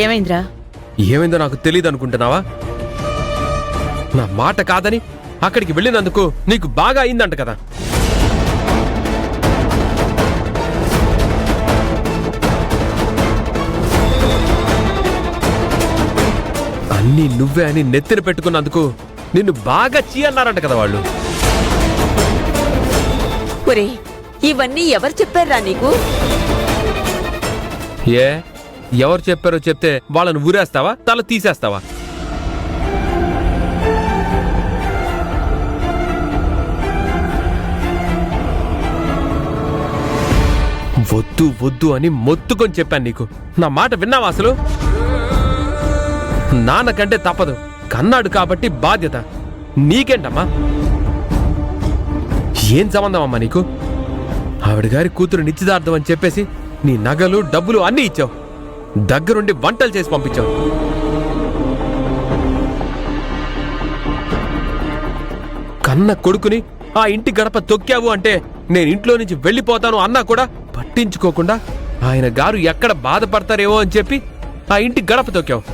ఏమైందిరా? ఏమైందో నాకు తెలియదు అనుకుంటున్నావా? నా మాట కాదని అక్కడికి వెళ్ళినందుకు నీకు బాగా అయిందంట కదా. అన్నీ నువ్వే అని నెత్తిన పెట్టుకున్నందుకు నిన్ను బాగా చీ అన్నారంట కదా వాళ్ళు. ఒరే, ఇవన్నీ ఎవరు చెప్పారా నీకు? ఏ ఎవరు చెప్పారో చెప్తే వాళ్ళను ఊరేస్తావా, తల తీసేస్తావా? వద్దు వద్దు అని మొత్తుకొని చెప్పాను నీకు. నా మాట విన్నావా అసలు? నాన్నకంటే తప్పదు, కన్నాడు కాబట్టి బాధ్యత. నీకేంటమ్మా? ఏం సంబంధం అమ్మా నీకు? ఆవిడ గారి కూతురు నిశ్చితార్థం అని చెప్పేసి నీ నగలు డబ్బులు అన్నీ ఇచ్చావు, దగ్గరుండి వంటలు చేసి పంపించావు. కన్న కొడుకుని ఆ ఇంటి గడప తొక్కావు అంటే నేను ఇంట్లో నుంచి వెళ్ళిపోతాను అన్నా కూడా పట్టించుకోకుండా ఆయన గారు ఎక్కడ బాధపడతారేమో అని చెప్పి ఆ ఇంటి గడప తొక్కావు.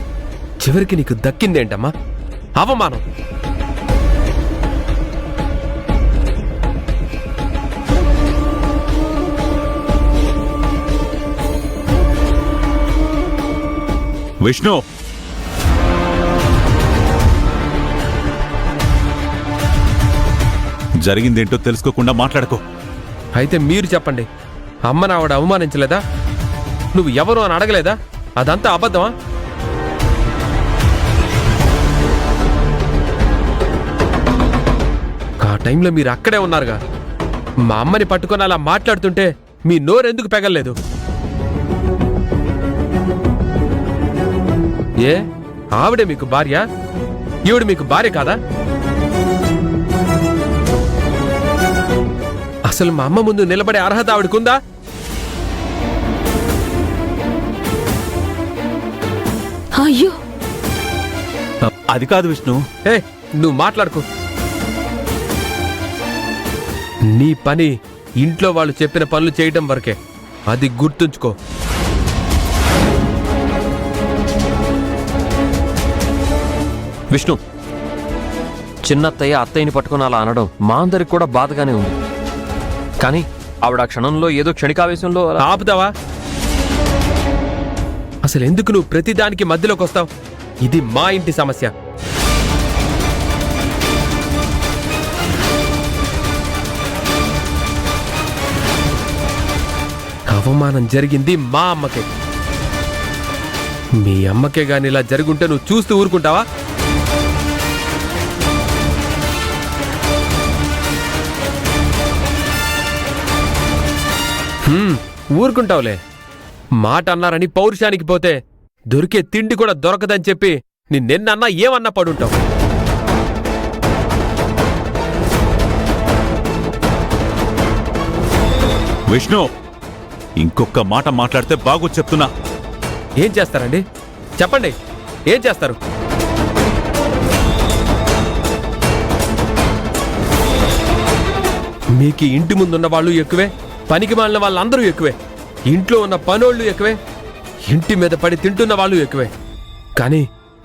చివరికి నీకు దక్కిందేంటమ్మా? అవమానం. విష్ణు, జరిగిందేంటో తెలుసుకోకుండా మాట్లాడకు. అయితే మీరు చెప్పండి, అమ్మని ఆవిడ అవమానించలేదా? నువ్వు ఎవరు అని అడగలేదా? అదంతా అబద్ధమా? ఆ టైంలో మీరు అక్కడే ఉన్నారుగా. మా అమ్మని పట్టుకొని అలా మాట్లాడుతుంటే మీ నోరెందుకు పెగల్లేదు? ఏ ఆవిడే మీకు భార్య? ఈవిడ మీకు భార్య కాదా? అసలు మా అమ్మ ముందు నిలబడే అర్హత ఆవిడకుందా? అయ్యో, అది కాదు విష్ణు. ఏ నువ్వు మాట్లాడుకో. నీ పని ఇంట్లో వాళ్ళు చెప్పిన పనులు చేయటం వరకే, అది గుర్తుంచుకో. విష్ణు, చిన్నత్తయ్య అత్తయ్యని పట్టుకుని అలా అనడం మా అందరికి కూడా బాధగానే ఉంది. కానీ ఆవిడ ఆ క్షణంలో ఏదో క్షణికావేశంలో ఆపుతావా? అసలు ఎందుకు నువ్వు ప్రతిదానికి మధ్యలోకి వస్తావు? ఇది మా ఇంటి సమస్య. అవమానం జరిగింది మా అమ్మకే. మీ అమ్మకే గాని ఇలా జరుగుంటే నువ్వు చూస్తూ ఊరుకుంటావా? ఊరుకుంటావులే. మాట అన్నారని పౌరుషానికి పోతే దొరికే తిండి కూడా దొరకదని చెప్పి నిన్నన్నా ఏమన్నా పడుంటావు. విష్ణు, ఇంకొక మాట మాట్లాడితే బాగు చెప్తున్నా. ఏం చేస్తారండి? చెప్పండి, ఏం చేస్తారు? మీకు ఇంటి ముందున్న వాళ్ళు ఎక్కువే, పనికి మాలిన వాళ్ళందరూ ఎక్కువే, ఇంట్లో ఉన్న పనోళ్ళు ఎక్కువే, ఇంటి మీద పడి తింటున్న వాళ్ళు ఎక్కువే. కానీ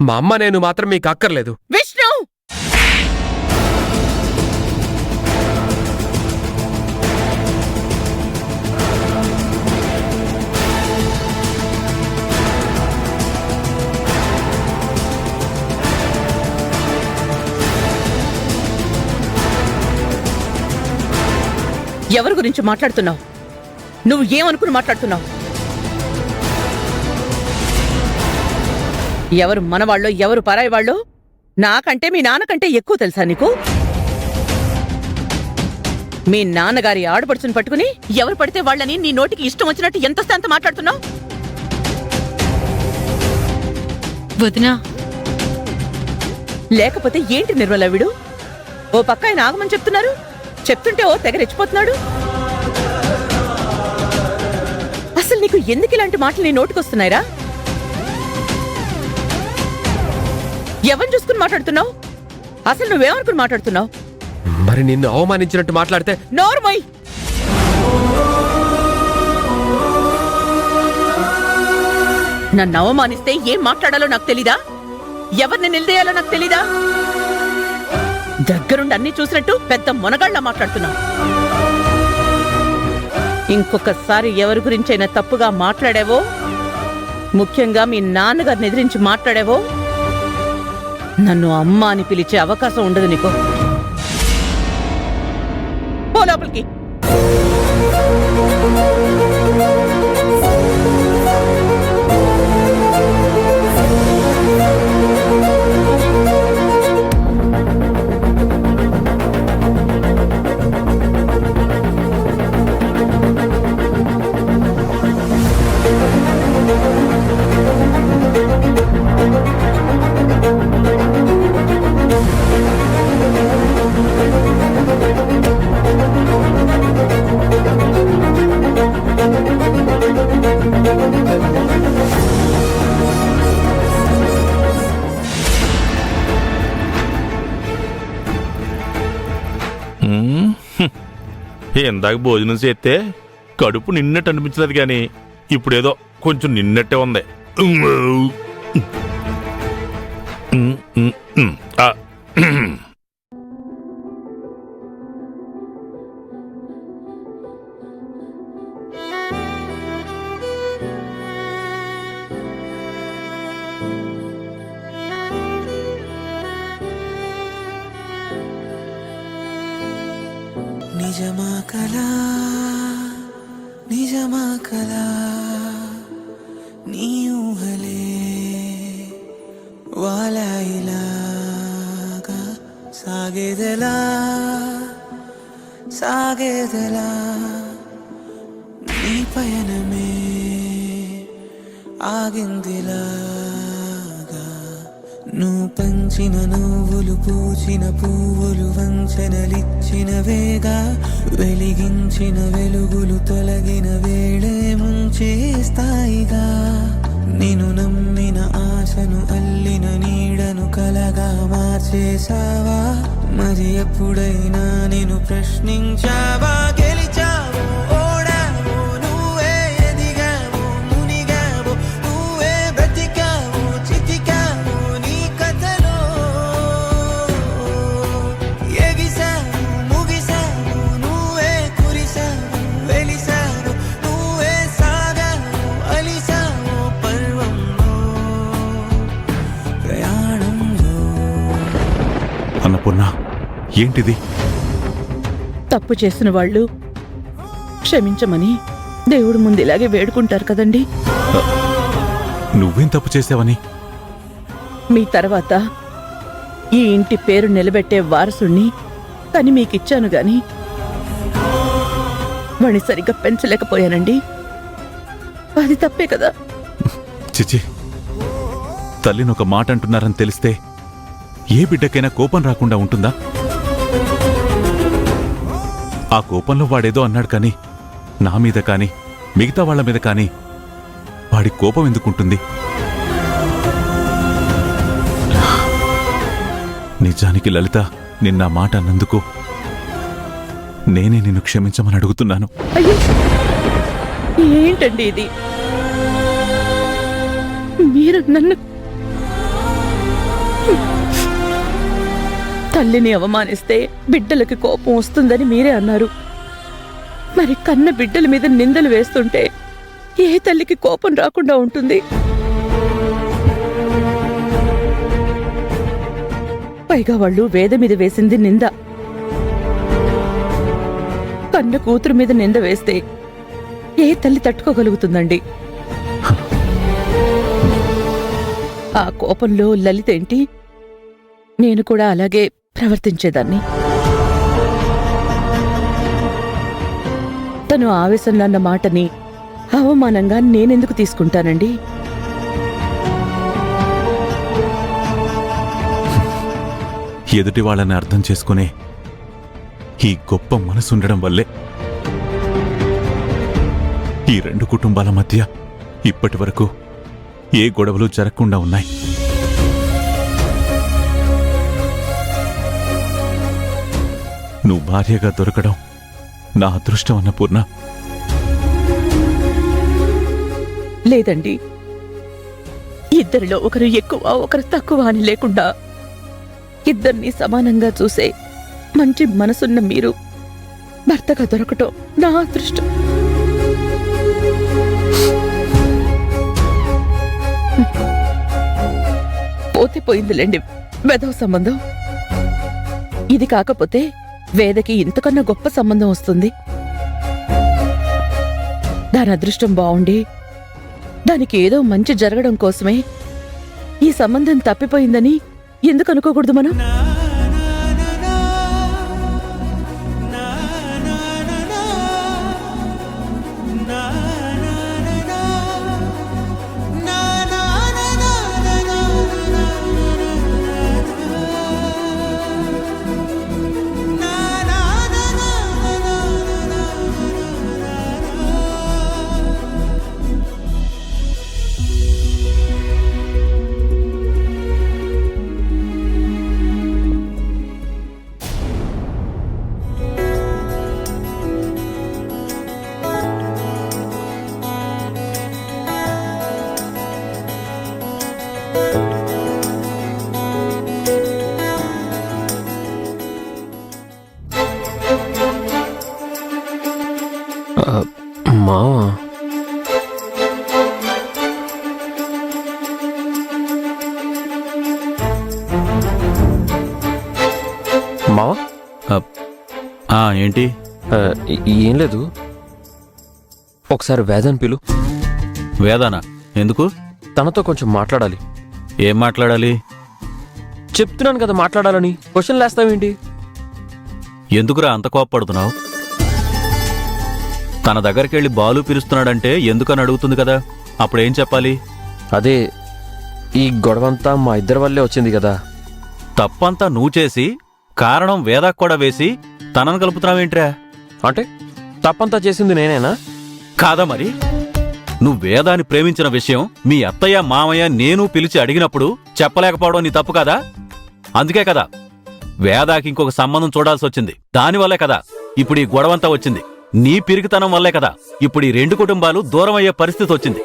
మా అమ్మ నేను మాత్రం మీకు అక్కర్లేదు. విష్ణు! ఎవరి గురించి మాట్లాడుతున్నావు? నువ్వు ఏమనుకుని మాట్లాడుతున్నావు? ఎవరు మనవాళ్ళో ఎవరు పరాయి వాళ్ళో నాకంటే మీ నాన్నకంటే ఎక్కువ తెలుసా నీకు? మీ నాన్నగారి ఆడపడుచుని పట్టుకుని ఎవరు పడితే వాళ్ళని నీ నోటికి ఇష్టం వచ్చినట్టు ఎంత అంత మాట్లాడుతున్నావు? వదినా, లేకపోతే ఏంటి నిర్మల వీడు? ఓ పక్క ఆయన ఆగమని చెప్తున్నారు, చెప్తుంటే ఓ తెగ రెచ్చిపోతున్నాడు. అసలు నీకు ఎందుకు ఇలాంటి మాటలు నీ నోటికొస్తున్నాయిరా? ఎవరిని చూసుకుని మాట్లాడుతున్నావు? అసలు నువ్వేమనుకుని మాట్లాడుతున్నావు? మరి నిన్ను అవమానించినట్టు మాట్లాడితే నోర్మోయ్! నన్ను అవమానిస్తే ఏం మాట్లాడాలో నాకు తెలీదా? ఎవరిని నిలదీయాలో నాకు తెలీదా? దగ్గరుండి అన్ని చూసినట్టు పెద్ద మొనగాళ్ళ మాట్లాడుతున్నావు. ఇంకొకసారి ఎవరి గురించైనా తప్పుగా మాట్లాడావో, ముఖ్యంగా మీ నాన్నగారిని ఎదిరించి మాట్లాడావో, నన్ను అమ్మ అని పిలిచే అవకాశం ఉండదు నీకు. పో లోపలికి. ఇందాక భోజనం చేస్తే కడుపు నిన్నట్టు అనిపించలేదు కానీ ఇప్పుడేదో కొంచెం నిన్నట్టే ఉంది. నిజమా కలా నిజమా కలా నీ ఊహలే వాలాయిలాగా సాగేదెలా సాగేదెలా నీ పయనమే ఆగిందిలాగా నువ్వు పంచిన నువ్వులు పూచిన పువ్వులు వంచనలిచ్చిన వేగా వెలిగించిన వెలుగులు తొలగిన వేళే ముంచేస్తాయిగా నిన్ను నమ్మిన ఆశను అల్లిన నీడను కలగా మార్చేసావా మరి ఎప్పుడైనా నేను ప్రశ్నించావా గెలిచావు ఓడావు నువ్వే ఎదిగావు మునిగావు నువ్వే బ్రతికావు చితికావు నీ కథలో ఎగిసావు ముగిసావు నువ్వే కురిసావు వెలిసావు నువ్వే సాగావు అలిసావు పర్వంలో ప్రయాణంలో. అన్నపూర్ణ, ఏంటిది? తప్పు చేసిన వాళ్ళు క్షమించమని దేవుడు ముందు ఇలాగే వేడుకుంటారు కదండి. నువ్వేం తప్పు చేసావని? మీ తర్వాత ఈ ఇంటి పేరు నిలబెట్టే వారసుణ్ణి కానీ మీకిచ్చాను గాని వాణ్ణి సరిగ్గా పెంచలేకపోయానండి. అది తప్పే కదా. చిచి, తల్లిని ఒక మాట అంటున్నారని తెలిస్తే ఏ బిడ్డకైనా కోపం రాకుండా ఉంటుందా? ఆ కోపంలో వాడేదో అన్నాడు కానీ నా మీద కానీ మిగతా వాళ్ల మీద కానీ వాడి కోపం ఎందుకుంటుంది? నిజానికి లలిత నిన్న మాట అన్నందుకు నేనే నిన్ను క్షమించమని అడుగుతున్నాను. అయ్యో, ఏంటండి ఇది? మీరు నన్ను తల్లిని అవమానిస్తే బిడ్డలకి కోపం వస్తుందని మీరే అన్నారు. మరి కన్న బిడ్డల మీద నిందలు వేస్తుంటే ఏ తల్లికి కోపం రాకుండా ఉంటుంది? పైగా వాళ్ళు వేద మీద వేసింది నింద. కన్న కూతురు మీద నింద వేస్తే ఏ తల్లి తట్టుకోగలుగుతుందండి? ఆ కోపంలో లలిత ఏంటి, నేను కూడా అలాగే ప్రవర్తించేదాన్ని. తను ఆవేశంలో అన్న మాటని అవమానంగా నేనెందుకు తీసుకుంటానండి? ఎదుటి వాళ్ళని అర్థం చేసుకునే ఈ గొప్ప మనసుండడం వల్లే ఈ రెండు కుటుంబాల మధ్య ఇప్పటి వరకు ఏ గొడవలు జరగకుండా ఉన్నాయి. నువ్వు భార్యగా దొరకడం నా అదృష్టం అన్న పూర్ణ. లేదండి, ఇద్దరిలో ఒకరు ఎక్కువ ఒకరు తక్కువ అని లేకుండా ఇద్దరిని సమానంగా చూసే మంచి మనసున్న మీరు భర్తగా దొరకటం నా అదృష్టం. పోతే పోయిందిలేండి వెధవ సంబంధం. ఇది కాకపోతే వేదకి ఇంతకన్నా గొప్ప సంబంధం వస్తుంది. దాని అదృష్టం బావుండి దానికి ఏదో మంచి జరగడం కోసమే ఈ సంబంధం తప్పిపోయిందని ఎందుకు అనుకోకూడదు మనం? మావా, మావా, ఏంటి? ఏం లేదు. ఒకసారి వేదన్ పిలు. వేదానా? ఎందుకు? తనతో కొంచెం మాట్లాడాలి. ఏం మాట్లాడాలి? చెప్తున్నాను కదా మాట్లాడాలని. క్వశ్చన్ వేస్తావేంటి? ఎందుకురా అంత కోప్పడుతున్నావు? తన దగ్గరికెళ్ళి బాలు పిలుస్తున్నాడంటే ఎందుకని అడుగుతుంది కదా, అప్పుడేం చెప్పాలి? అదే, ఈ గొడవంతా మా ఇద్దరి వల్లే వచ్చింది కదా. తప్పంతా నువ్వు చేసి కారణం వేదాకు కూడా వేసి తనను కలుపుతున్నావేంట్రా? అంటే తప్పంతా చేసింది నేనేనా? కాదా మరి? నువ్వు వేదాన్ని ప్రేమించిన విషయం మీ అత్తయ్య మామయ్య నేను పిలిచి అడిగినప్పుడు చెప్పలేకపోవడం నీ తప్పు కదా? అందుకే కదా వేదాకి ఇంకొక సంబంధం చూడాల్సి వచ్చింది. దానివల్లే కదా ఇప్పుడు ఈ గొడవంతా వచ్చింది. నీ పిరికితనం వల్లే కదా ఇప్పుడు ఈ రెండు కుటుంబాలు దూరం అయ్యే పరిస్థితి వచ్చింది.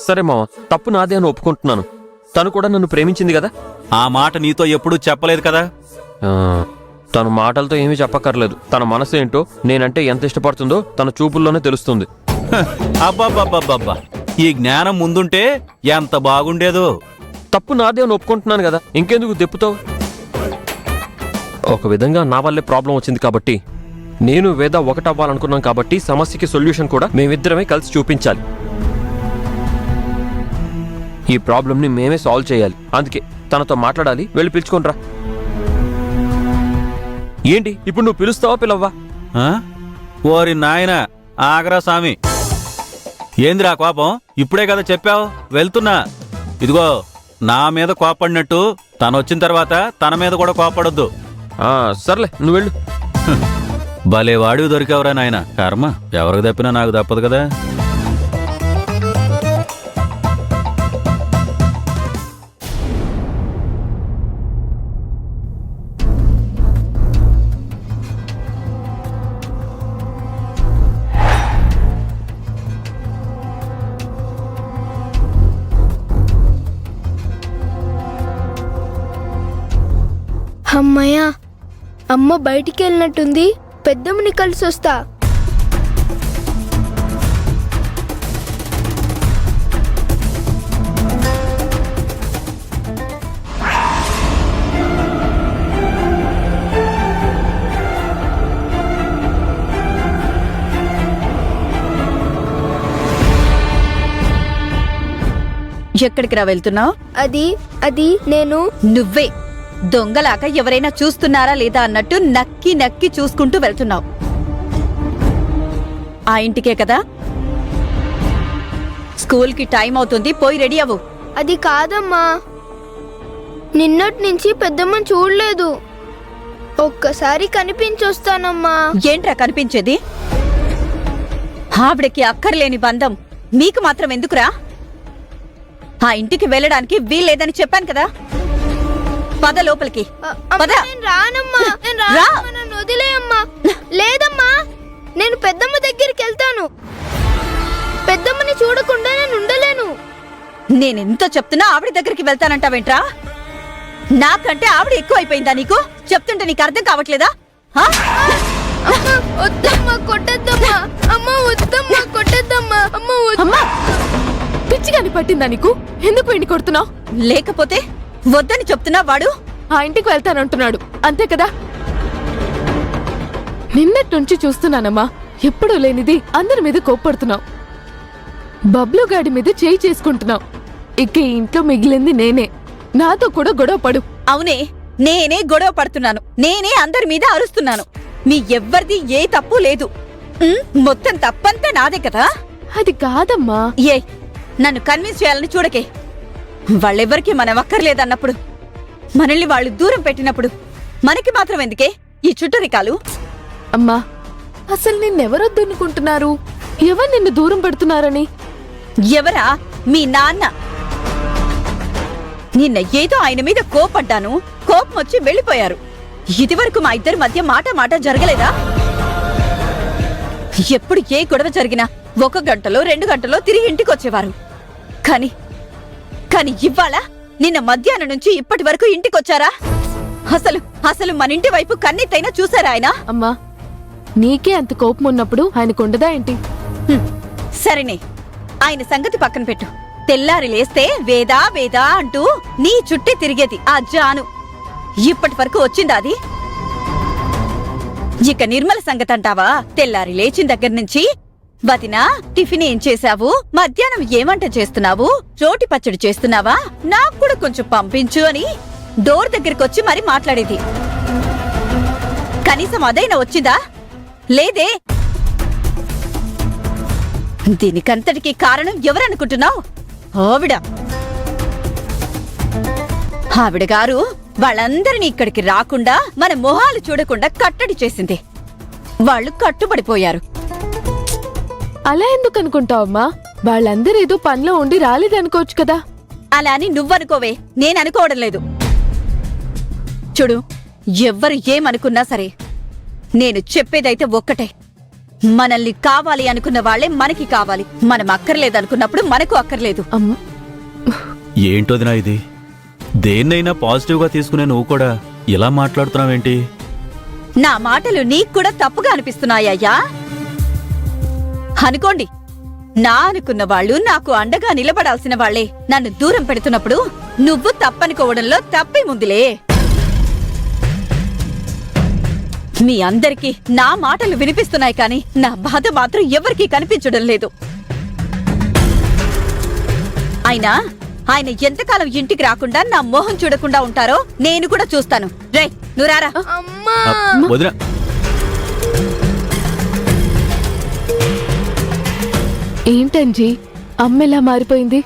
సరే మామ, తప్పు నాదే అని ఒప్పుకుంటున్నాను. తను కూడా నన్ను ప్రేమించింది కదా. ఆ మాట నీతో ఎప్పుడూ చెప్పలేదు కదా. తను మాటలతో ఏమీ చెప్పక్కర్లేదు. తన మనసు ఏంటో, నేనంటే ఎంత ఇష్టపడుతుందో తన చూపుల్లోనే తెలుస్తుంది. అబ్బాబ్బాబ్బా, ఈ జ్ఞానం ముందుంటే ఎంత బాగుండేదో. తప్పు నాదే అని ఒప్పుకుంటున్నాను కదా, ఇంకెందుకు దెప్పుతావు? ఒక విధంగా నా వల్లే ప్రాబ్లం వచ్చింది కాబట్టి, నేను వేద ఒకటవ్వాలనుకున్నాం కాబట్టి సమస్యకి సొల్యూషన్ కూడా మేమిద్దరమే కలిసి చూపించాలి. ఈ ప్రాబ్లంని మేమే సాల్వ్ చేయాలి. అందుకే తనతో మాట్లాడాలి. వెళ్ళి పిలుచుకోనరా. ఏంటి ఇప్పుడు నువ్వు పిలుస్తావా పిలవ్వా? ఓరి నాయన ఆగరా సామి, ఏందిరా కోపం? ఇప్పుడే కదా చెప్పావు వెళ్తున్నా. ఇదిగో నా మీద కోపడినట్టు తనొచ్చిన తర్వాత తన మీద కూడా కోపడొద్దు. సర్లే, నువ్వు వెళ్ళు. భలే వాడివి దొరికావురా నాయన. కర్మ, ఎవరికి తప్పినా నాకు తప్పదు కదా. అమ్మయ్య, అమ్మ బయటికి వెళ్ళినట్టుంది. పెద్దమ్మని కలిసి వస్తా. ఎక్కడికి రా వెళ్తున్నావు? అది నేను. నువ్వే దొంగలాగా ఎవరైనా చూస్తున్నారా లేదా అన్నట్టు నక్కి నక్కి చూసుకుంటూ వెళ్తున్నావు. ఆ ఇంటికే కదా. స్కూల్కి టైం అవుతుంది, పోయి రెడీ అవ్వు. అది కాదమ్మా, నిన్నటి నుంచి పెద్దమ్మని చూడలేదు. ఒక్కసారి కనిపించొస్తానమ్మా. ఏంట్రా కనిపించేది? ఆవిడకి అక్కర్లేని బంధం నీకు మాత్రం ఎందుకురా? ఆ ఇంటికి వెళ్ళడానికి వీల్లేదని చెప్పాను కదా. పద లోపలికి. నేను రానమ్మా, నన్ను వదిలేయమ్మా. లేదమ్మా, నేను పెద్దమ్మ దగ్గరికి వెళ్తాను. పెద్దమ్మని చూడకుండా నేను ఉండలేను. నేనెంత చెప్తున్నా ఆవిడ దగ్గరికి వెళ్తానంటావేంట్రా? నాకంటే ఆవిడ ఎక్కువైపోయిందా నీకు? చెప్తుంటే నీకు అర్థం కావట్లేదా? ఆ? అమ్మా వద్దమ్మా కొట్టద్దమ్మా. అమ్మా వద్దమ్మా కొట్టద్దమ్మా. అమ్మా అమ్మా పిచ్చిగాని పట్టిందా నీకు? ఎందుకు వెండి కొడుతున్నావు? లేకపోతే వద్దని చెప్తున్నా వాడు ఆ ఇంటికి వెళ్తానంటున్నాడు అంతే కదా? నిన్నటి నుంచి చూస్తున్నానమ్మా, ఎప్పుడూ లేనిది అందరి మీద కోప్పడుతున్నావు. బబ్లు గాడి మీద చేయి చేసుకుంటున్నావు. ఇక ఈ ఇంట్లో మిగిలింది నేనే. నాతో కూడా గొడవ పడు. అవునే, నేనే గొడవ పడుతున్నాను. నేనే అందరి మీద అరుస్తున్నాను. మీ ఎవ్వరిది ఏ తప్పు లేదు. మొత్తం తప్పంతా నాదే కదా? అది కాదమ్మా. ఏ నన్ను కన్విన్స్ చేయాలని చూడకే. వాళ్ళెవ్వరికీ మనం అక్కర్లేదన్నప్పుడు, మనల్ని వాళ్ళు దూరం పెట్టినప్పుడు మనకి మాత్రం ఎందుకే ఈ చుట్టరికాలు? అమ్మా అసలు నిన్నెవరొద్దనుకుంటున్నారు? ఎవరు నిన్ను దూరం పెడుతున్నారని? ఎవరా? మీ నాన్న. నిన్న ఏదో ఆయన మీద కోపడ్డాను, కోపం వచ్చి వెళ్ళిపోయారు. ఇదివరకు మా ఇద్దరి మధ్య మాట జరగలేదా? ఎప్పుడు ఏ గొడవ జరిగినా 1 గంటలో 2 గంటలో తిరిగి ఇంటికొచ్చేవారు. కాని ఇవ్వాల నిన్న మధ్యాహ్నం నుంచి ఇప్పటి వరకు ఇంటికొచ్చారా? అసలు మన ఇంటి వైపు కన్నెత్తైనా చూసారా ఆయన? అమ్మా నీకే అంత కోపం ఉన్నప్పుడు ఆయనకుండదా ఏంటి? సరేనే, ఆయన సంగతి పక్కన పెట్టు. తెల్లారి లేస్తే వేదా వేదా అంటూ నీ చుట్టే తిరిగేది ఆ జాను. ఇప్పటి వరకు వచ్చిందా అది? ఇక నిర్మల సంగతి అంటావా? తెల్లారి లేచిన దగ్గర నుంచి వదినా టిఫిన్ ఏం చేశావు, మధ్యాహ్నం ఏమంట చేస్తున్నావు, రోటి పచ్చడి చేస్తున్నావా, నాకు కూడా కొంచెం పంపించు అని డోర్ దగ్గరకొచ్చి మరి మాట్లాడేది. కనీసం అదైనా వచ్చిందా? లేదే. దీనికంతటికీ కారణం ఎవరనుకుంటున్నావు? ఆవిడ గారు వాళ్ళందరినీ ఇక్కడికి రాకుండా, మన మొహాలు చూడకుండా కట్టడి చేసింది. వాళ్ళు కట్టుబడిపోయారు. అలా ఎందుకు అనుకుంటావమ్మా? వాళ్ళందరూ ఏదో పనిలో ఉండి రాలేదనుకోవచ్చు కదా. అలా అని నువ్వనుకోవే, నేననుకోవడం లేదు. చూడు, ఎవ్వరు ఏమనుకున్నా సరే నేను చెప్పేదైతే ఒక్కటే. మనల్ని కావాలి అనుకున్న వాళ్లే మనకి కావాలి. మనం అక్కర్లేదనుకున్నప్పుడు మనకు అక్కర్లేదు. ఏంటోదినా ఇది? దేన్నైనా పాజిటివ్ గా తీసుకునే నువ్వు కూడా ఇలా మాట్లాడుతున్నావేంటి? నా మాటలు నీకు కూడా తప్పుగా అనిపిస్తున్నాయ్యా? అనుకోండి, నా అనుకున్న వాళ్ళు నాకు అండగా నిలబడాల్సిన వాళ్లే నన్ను దూరం పెడుతున్నప్పుడు నువ్వు తప్పనుకోవడంలో తప్పేముందిలే. మీ అందరికీ నా మాటలు వినిపిస్తున్నాయి కానీ నా బాధ మాత్రం ఎవరికీ కనిపించడం లేదు. ఆయన ఎంతకాలం ఇంటికి రాకుండా నా మోహం చూడకుండా ఉంటారో నేను కూడా చూస్తాను. రే నువ్వు రారా. వదినా, ఏంటంజీ అమ్మెలా మారిపోయింది?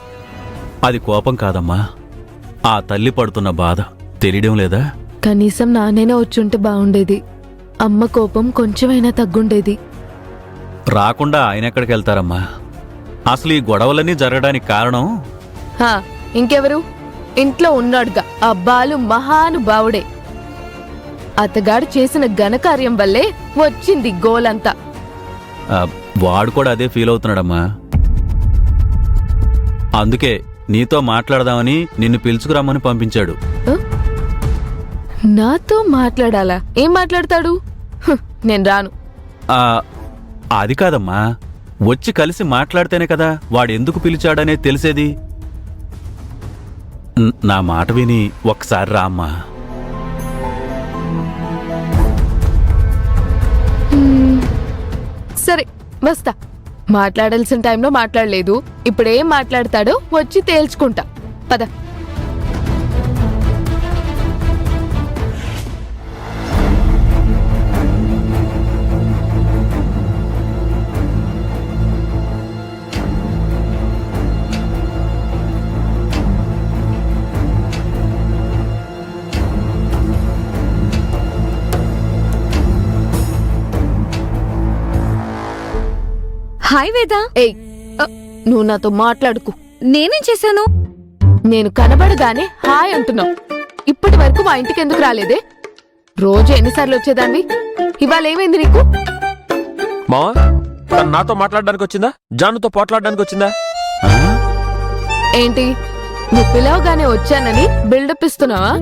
అది కోపం కాదమ్మా, ఆ తల్లి పడుతున్న బాధ తెలియడం లేదా? కనీసం నాన్నైనా వచ్చుంటే బాగుండేది. అమ్మ కోపం కొంచెమైనా తగ్గుండేది. రాకుండా ఆయన ఎక్కడికి వెళ్తారమ్మా? అసలు ఈ గొడవలన్నీ జరగడానికి కారణం ఇంకెవరు? ఇంట్లో ఉన్నాడుగా ఆ బాలు మహానుభావుడే. అతగాడు చేసిన ఘనకార్యం వల్లే వచ్చింది గోలంతా. వాడు కూడా అదే ఫీల్ అవుతున్నాడమ్మా. అందుకే నీతో మాట్లాడదామని నిన్ను పిలుచుకురమ్మని పంపించాడు. నాతో మాట్లాడాలా? ఏం మాట్లాడతాడు? నేను రాను. అది కాదమ్మా, వచ్చి కలిసి మాట్లాడితేనే కదా వాడెందుకు పిలిచాడనే తెలిసేది. నా మాట విని ఒక్కసారి రా అమ్మా. సరే వస్తా. మాట్లాడాల్సిన టైంలో మాట్లాడలేదు, ఇప్పుడేం మాట్లాడతాడో వచ్చి తేల్చుకుంటా. పద. హాయ్ వేదా. ఏయ్, నువ్వు నాతో మాట్లాడుకు. నేనేం చేశాను? నేను కనబడగానే హాయ్ అంటున్నావు. ఇప్పటి వరకు మా ఇంటికి ఎందుకు రాలేదే? రోజు ఎన్నిసార్లు వచ్చేదాన్ని? ఇవాళ ఏమైంది నీకు? మావా, తను నాతో మాట్లాడడానికి వచ్చిందా, జానుతో పోట్లాడడానికి వచ్చిందా? ఏంటి నువ్వు పిలవగానే వచ్చానని బిల్డప్ ఇస్తున్నావా?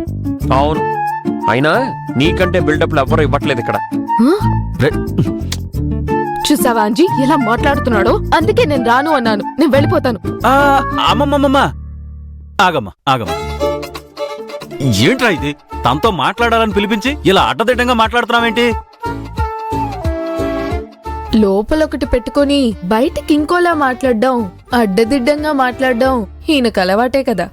అవును, అయినా నీకంటే బిల్డప్లు ఎవ్వరూ ఇవ్వట్లేదు ఇక్కడ. హ? రే- చూసావా అంజీ ఎలా మాట్లాడుతున్నాడో? అందుకే నేను రాను అన్నాను. నేను వెళ్ళిపోతాను. ఆ, అమ్మమ్మమ్మమ్మ ఆగమ్మా ఆగమ్మా, ఏంట్రా ఇది? తనతో మాట్లాడాలని పిలిపించి ఇలా అడ్డదిడ్డంగా మాట్లాడుతున్నావేంటి? లోపల ఒకటి పెట్టుకొని బయటికి ఇంకోలా మాట్లాడడం, అడ్డదిడ్డంగా మాట్లాడడం ఈయనకు అలవాటే కదా.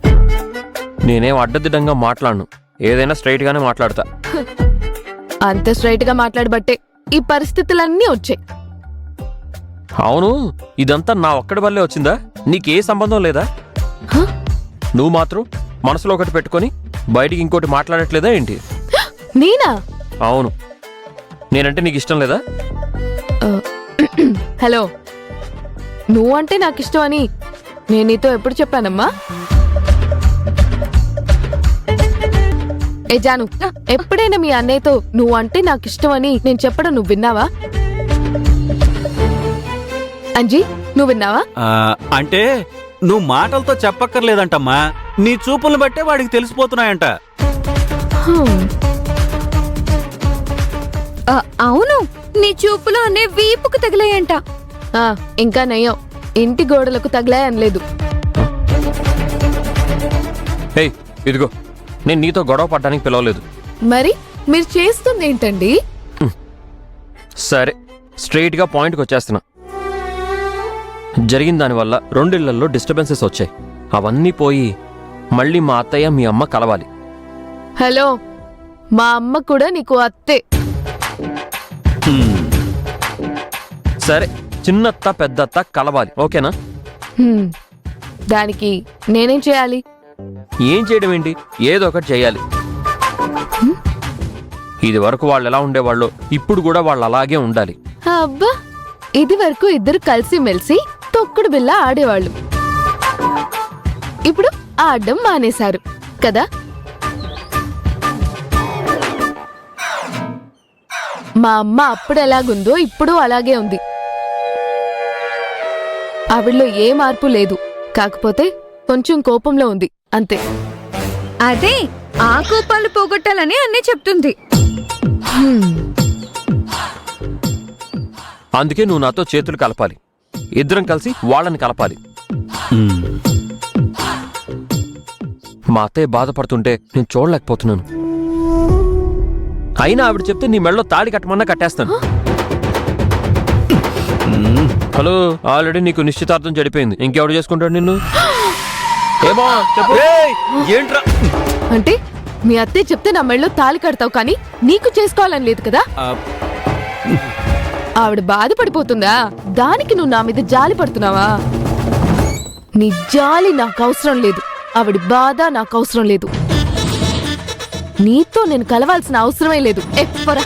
నేనేం అడ్డదిడ్డంగా మాట్లాడను, ఏదైనా స్ట్రైట్ గానే మాట్లాడతా. అంత స్ట్రైట్ గా మాట్లాడబట్టే ఈ పరిస్థితులన్నీ వచ్చాయి. అవును, ఇదంతా నా ఒక్కడి వల్లే వచ్చిందా? నీకే సంబంధం లేదా? హ? నువ్వు మాత్రం మనసులో ఒకటి పెట్టుకొని బయటికి ఇంకోటి మాట్లాడట్లేదా ఏంటి? నేనా? అవును, నేనంటే నీకు ఇష్టం లేదా? హలో, నువ్వంటే నాకు ఇష్టం అని నేను నీతో ఎప్పుడు చెప్పానమ్మా? ఏ జాను, ఎప్పుడైనా మీ అన్నయ్యతో నువ్వంటే నాకు ఇష్టం అని నేను చెప్పడం నువ్వు విన్నావా? అంజీ, నువ్వు విన్నావా? అంటే నువ్వు మాటలతో చెప్పక్కర్లేదంటమ్మా, నీ చూపులను బట్టే వాడికి తెలిసిపోతున్నాయంట. హ్మ్. అవును, నీ చూపులు అనే వీపుకు తగిలాయంట. ఆ, ఇంకా నయ్యం, ఇంటి గోడలకు తగిలాయనలేదు. హే ఇదిగో, నేను నీతో గొడవ పడ్డానికి పిలవలేదు. మరి మీరు చేస్తుంది ఏంటండి? సరే, స్ట్రైట్ గా పాయింట్కి వచ్చేస్తున్నా. జరిగిన దానివల్ల 2 ఇళ్లల్లో డిస్టర్బెన్సెస్ వచ్చాయి. అవన్నీ పోయి మళ్ళీ మా అత్తయ్య మీ అమ్మ కలవాలి. హలో, మా అమ్మ కూడా నీకు అత్తే. సరే, చిన్నత్త పెద్దత్త కలవాలి, ఓకేనా? హ్మ్. దానికి నేనేం చేయాలి? ఏం చేయడం ఏంటి, ఏదో ఒకటి చేయాలి. ఇది వరకు వాళ్ళు ఎలా ఉండేవాళ్ళు, ఇప్పుడు కూడా వాళ్ళు అలాగే ఉండాలి. అబ్బా, ఇది వరకు ఇద్దరు కలిసి మెలిసి తొక్కుడు బిల్ల ఆడేవాళ్ళు. ఇప్పుడు ఆడడం మానేశారు కదా? మా అమ్మ అప్పుడు ఎలాగుందో ఇప్పుడు అలాగే ఉంది. ఆవిడలో ఏ మార్పు లేదు, కాకపోతే కొంచెం కోపంలో ఉంది అంతే. అదే ఆ కోపాలు పోగొట్టాలని అన్నీ చెప్తుంది. హ్మ్. అందుకే నువ్వు నాతో చేతులు కలపాలి, ఇద్దరం కలిసి వాళ్ళని కలపాలి. మా అత్తయ్య బాధపడుతుంటే నేను చూడలేకపోతున్నాను. అయినా ఆవిడ చెప్తే నీ మెడలో తాళి కట్టమన్నా కట్టేస్తాను. హలో, ఆల్రెడీ నీకు నిశ్చితార్థం చెడిపోయింది, ఇంకెవడు చేసుకుంటాడు నిన్ను? ఏమో చెప్పు. ఏంట్రా? అంటే మీ అత్తయ్య చెప్తే నా మెళ్ళలో తాళి కడతావు, కానీ నీకు చేసుకోవాలని లేదు కదా? ఆవిడ బాధపడిపోతుందా? దానికి నువ్వు నా మీద జాలి పడుతున్నావా? నీ జాలి నాకు అవసరం లేదు, ఆవిడ బాధ నాకు అవసరం లేదు. నీతో నేను కలవాల్సిన అవసరమే లేదు. ఎప్పరా